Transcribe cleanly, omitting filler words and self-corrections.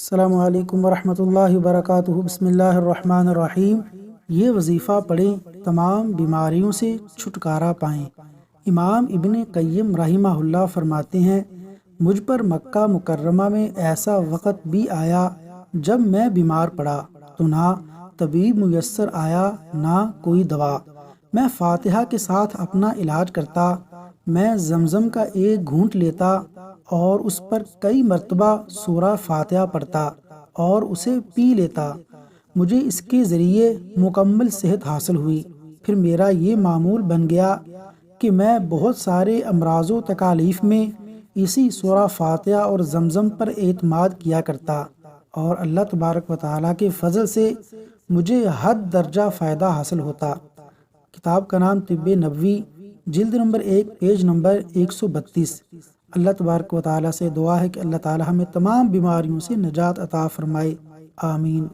السلام علیکم ورحمۃ اللہ وبرکاتہ۔ بسم اللہ الرحمن الرحیم۔ یہ وظیفہ پڑھیں، تمام بیماریوں سے چھٹکارا پائیں۔ امام ابن قیم رحمہ اللہ فرماتے ہیں، مجھ پر مکہ مکرمہ میں ایسا وقت بھی آیا جب میں بیمار پڑا تو نہ طبیب میسر آیا نہ کوئی دوا۔ میں فاتحہ کے ساتھ اپنا علاج کرتا، میں زمزم کا ایک گھونٹ لیتا اور اس پر کئی مرتبہ سورہ فاتحہ پڑھتا اور اسے پی لیتا۔ مجھے اس کے ذریعے مکمل صحت حاصل ہوئی۔ پھر میرا یہ معمول بن گیا کہ میں بہت سارے امراض و تکالیف میں اسی سورہ فاتحہ اور زمزم پر اعتماد کیا کرتا، اور اللہ تبارک و تعالیٰ کے فضل سے مجھے حد درجہ فائدہ حاصل ہوتا۔ کتاب کا نام طب نبوی، جلد نمبر 1، پیج نمبر 132۔ اللہ تبارک و تعالیٰ سے دعا ہے کہ اللہ تعالیٰ ہمیں تمام بیماریوں سے نجات عطا فرمائے، آمین۔